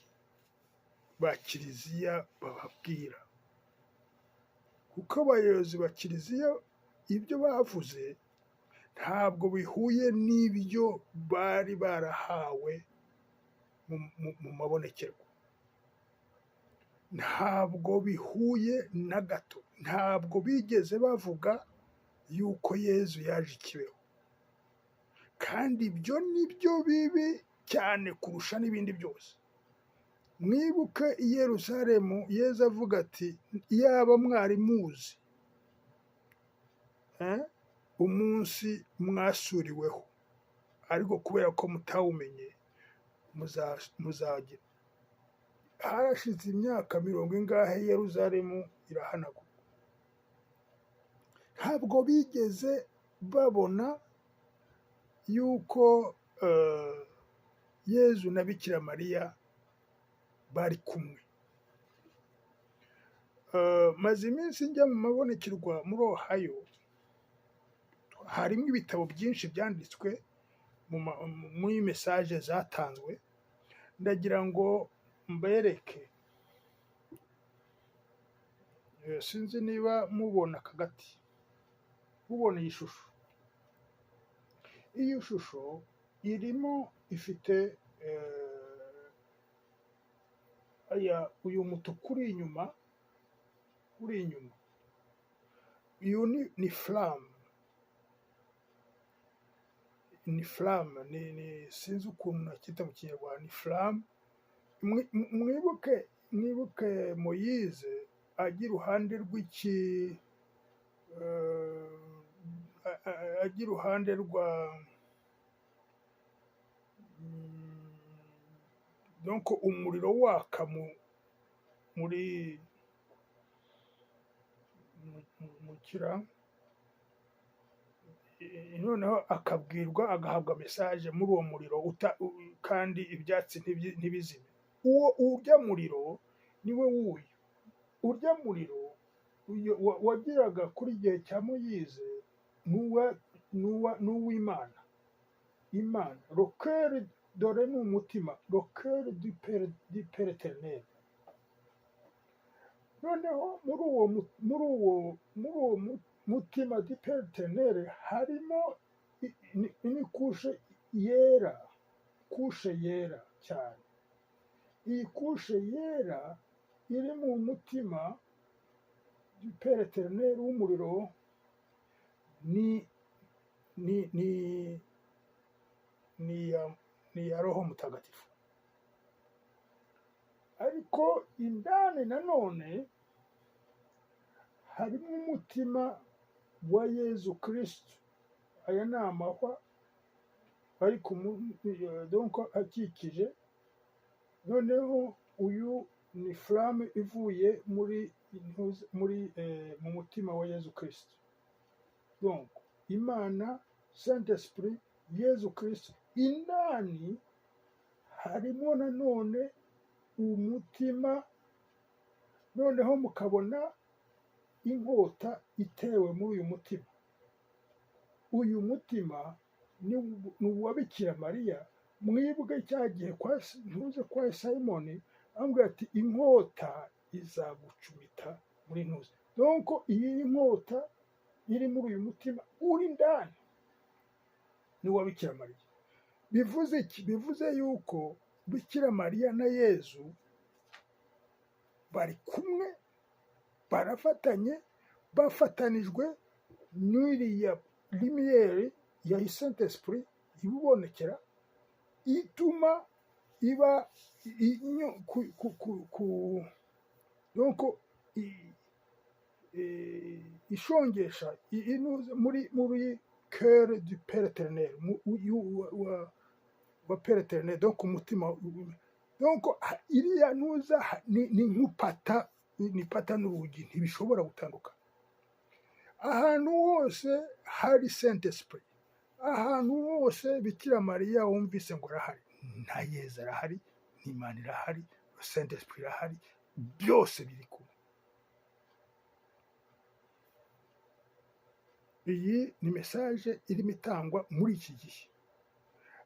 S1: ba kiliziya bababwira, kuko abayobozi ba kiliziya ibyo bavuze ntabwo bihuye n'ibyo bari barahawe mu mabonekerwa, ntabwo bihuye na gato. Ntabwo bigeze bavuga yuko Yezu yaje i Kibeho, kandi ibyo ni byo bibi cyane kurusha n'ibindi byose. Mwibuke i Yerusalemu Yezu avuga ati yaba mwari muzi umunsi mwasuriweho, ariko kubera ko mutawumenye muzagira. Harashize imyaka 40 Yerusalemu irahanagurwa. Ntabwo bigeze babona yuko Yezu na Bikira Mariya bari kumwe. Maze iminsi njya mu mabonekerwa muri Ohio, harimo ibitabo byinshi byanditswe muri mesaje zatanzwe. Ndagira ngo mbereke, sinzi niba mubona akagati, mubona iyi shusho. Iyi shusho ifite uyu mutuku uri inyuma, uyu ni flamme, sinzi ukuntu nakita mu Kinyarwanda. Ni flamme. Mwibuke Moyize ajya iruhande rwa donc umuriro waka mu kirango, noneho akabwirwa, agahabwa mesaje muri uwo muriro kandi ibyatsi ntibizime. Urya muriro niwe wuyu. Urya muriro wagiraga kuri gihe cya Moyize n'uw'Imana. Le cœur, dore ni umutima, le cœur du Père éternel. Noneho muri uwo mutima du Père éternel harimo ni kushe yera cyane. Iyi kushe yera iri mu mutima du Père éternel w'umuriro ni ya Roho Mutagatifu. Ariko indani nanone harimo umutima wa Yezu Kristo. Aya ni amahwa ari donc akikije. Noneho uyu ni flamme ivuye mu mutima wa Yezu Kristo. Donc Imana, Saint Esprit, Yezu Kristo. Indani harimo nanone umutima. Noneho mukabona inkota itewe muri uyu mutima. Uyu mutima ni uwa Bikira Mariya. Mwibuke cya gihe kwa Simoni ambwira ati inkota izagucumita muri ntuze. Donc iyi nkota iri muri uyu mutima uri ndani ni uwa Bikira Mariya. Bivuze iki? Bivuze yuko Bikira Mariya na Yezu bari kumwe, barafatanye, bafatanijwe n'iriya lumière ya Saint Esprit ibubonekera, ituma iba donc ishongesha muri cœur du Père éternel wa Père éternel, donc umutima donc iriya ntuza ni nk'upata, ni pata n'urugi ntibishobora gutandukana. Ahantu hose hari Saint Esprit, ahantu hose Bikira Mariya wumvise ngo arahari, na Yezu arahari, n'Imana irahari, Saint Esprit irahari, byose biri kumwe. Iyi ni message irimo itangwa muri iki gihe.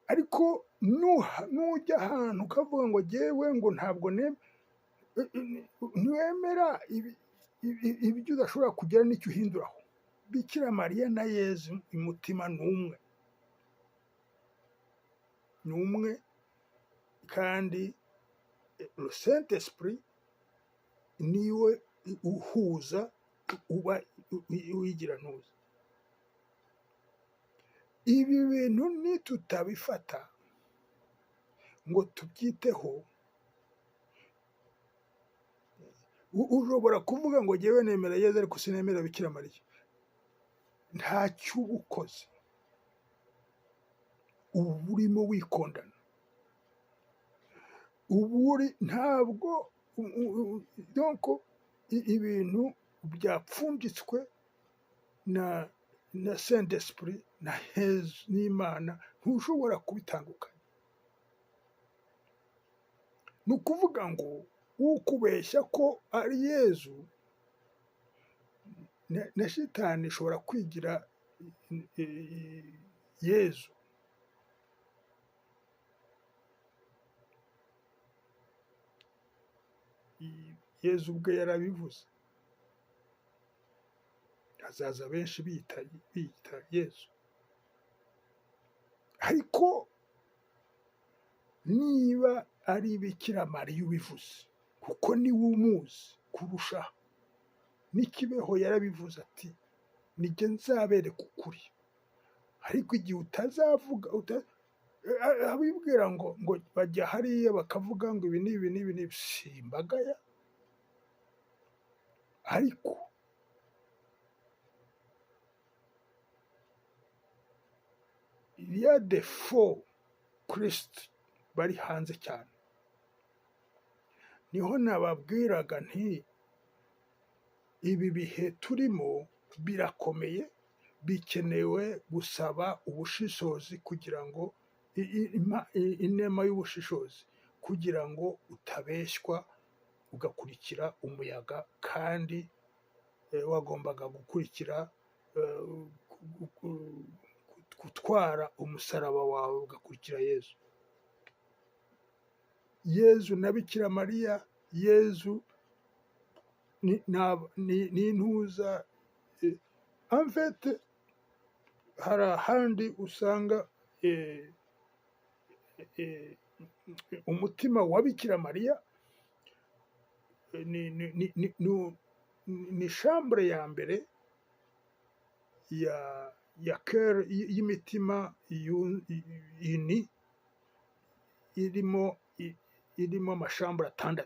S1: Ariko nujya ahantu ukavuga ngo jyewe ngo ntabwo ntiwemera ibyo udashobora kugira n'icyo uhinduraho. Bikira Mariya na Yezu umutima ni umwe, ni umwe, kandi le Saint Esprit niwe uhuza, uba wigira ntuza. Ibi bintu nitutabifata ngo tubyiteho, ushobora kuvuga ngo jyewe nemera Yezu ariko sinemera Bikira Mariya. Ntacyo uba ukoze, uba urimo wikondana, ntabwo donc ibintu byapfunditswe na Saint Esprit na Yezu n'Imana ntushobora kubitandukanya. Ni ukuvuga ngo ukubeshya ko ari Yezu na shitani ishobora kwigira Yezu. Yezu ubwe yarabivuze, hazaza benshi biyita Yezu. Ariko niba ari Bikira Mariya ubivuze, kuko niwe umuzi kurushaho, n'ikibeho yarabivuze ati nijye nzabereka ukuri. Ariko igihe utazavuga, abibwira ngo bajya hariya bakavuga ngo ibi n'ibi n'ibi n'ibi, si imbagaya. Ariko il y a des faux Christ bari hanze cyane. Niho nababwiraga nti ibi bihe turimo birakomeye, bikenewe gusaba ubushishozi kugira ngo inema y'ubushishozi, kugira ngo utabeshywa ugakurikira umuyaga, kandi wagombaga gukurikira gutwara umusaraba wawe ugakurikira Yezu. Yezu na Bikira Mariya, Yezu ni intuza. En fait hari ahandi usanga umutima wa Bikira Mariya ni chambre ya mbere ya cœur y'imitima ini, irimo amashambure 6.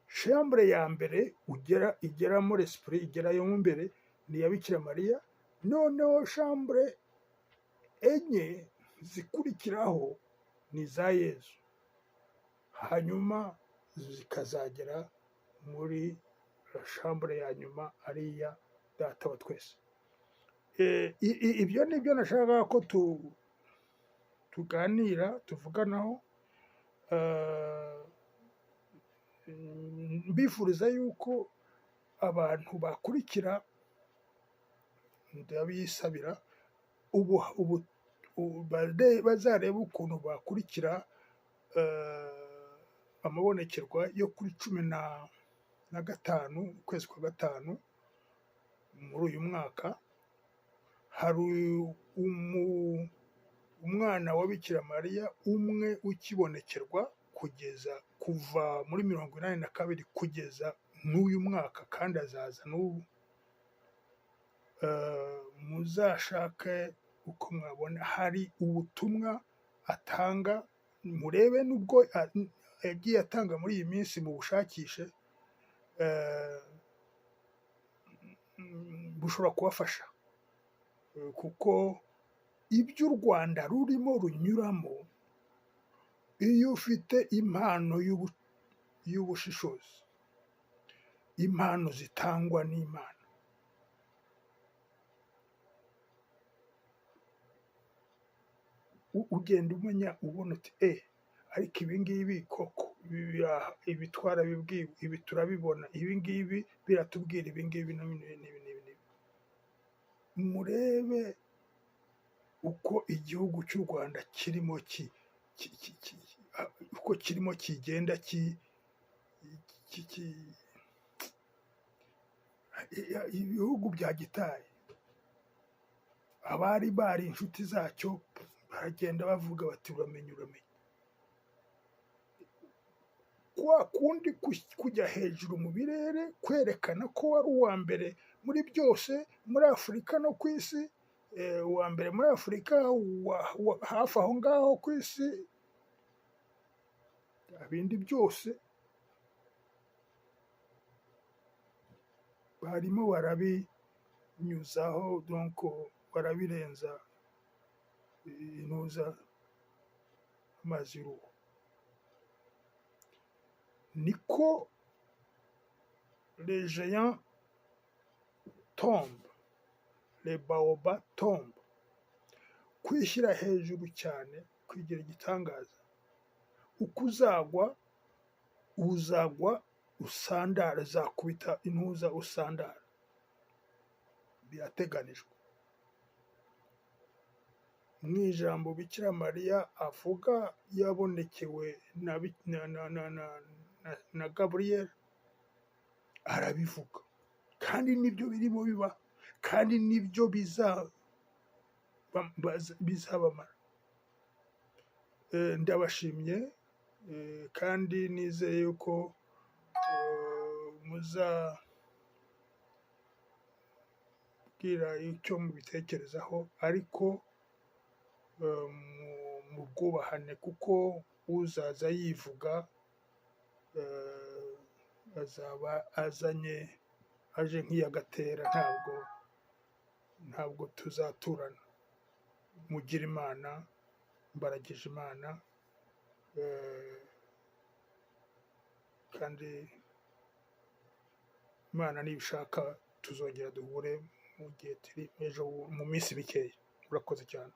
S1: Chambre ya mbere igeramo l'esprit, igerayo mo imbere, ni iya Bikira Mariya. Noneho chambre 4 zikurikiraho ni za Yezu, hanyuma zikazagera muri chambre ya nyuma ari iya Data wa twese. Ibyo nibyo nashaka ko tuganira, tuvuganaho. Mbifuriza yuko abantu bakurikira, ndabisabira ubu bazareba ukuntu bakurikira amabonekerwa yo kuri 15 ukwezi kwa 5 muri uyu mwaka. Hari umwana wa Bikira Mariya umwe ukibonekerwa kuva muri 82 kugeza n'uyu mwaka, kandi azaza n'ubu. Muzashake uko mwabona, hari ubutumwa atanga, murebe nubwo yagiye atanga muri iyi minsi, mu bushakishe, bushobora kubafasha, kuko ibyo u Rwanda rurimo runyuramo iyo ufite impano y'ubushishozi, impano zitangwa n'Imana, ugenda umenya ubona uti ariko ibi ngibi koko ibi twarabibwiwe, ibi turabibona, ibi ngibi biratubwira ibi ngibi n'ibi. Murebe uko igihugu cy'u Rwanda kirimo uko kirimo kigenda ibihugu bya gitaye, abari inshuti zacyo baragenda bavuga bati uramenye. Kwa kundi kujya hejuru mu birere, kwerekana ko wari uwa mbere muri byose, muri Afurika no ku isi, uwa mbere muri Afurika, hafi aho ngaho ku isi, ibindi byose barimo barabinyuzaho, donc barabirenza intuza amaziru. Niko les géants tombent, les baobabs tombent. Kwishyira hejuru cyane, kwigira igitangaza, uko uzagwa usandara, zakubita intuza usandara, birateganijwe. Mu ijambo Bikira Mariya avuga yabonekewe na Gaburiyeli, arabivuga, kandi nibyo birimo biba, kandi nibyo bizabamara. Ndabashimye, kandi nizeye yuko muzabwira icyo mubitekerezaho, ariko mu bwubahane, kuko uzaza yivuga azaba aje nk'iyagatera, ntabwo tuzaturana. Mugire Imana, mbaragije Imana, kandi Imana nibishaka tuzongera duhure mu gihe turi ejo, mu minsi mikeya. Murakoze cyane.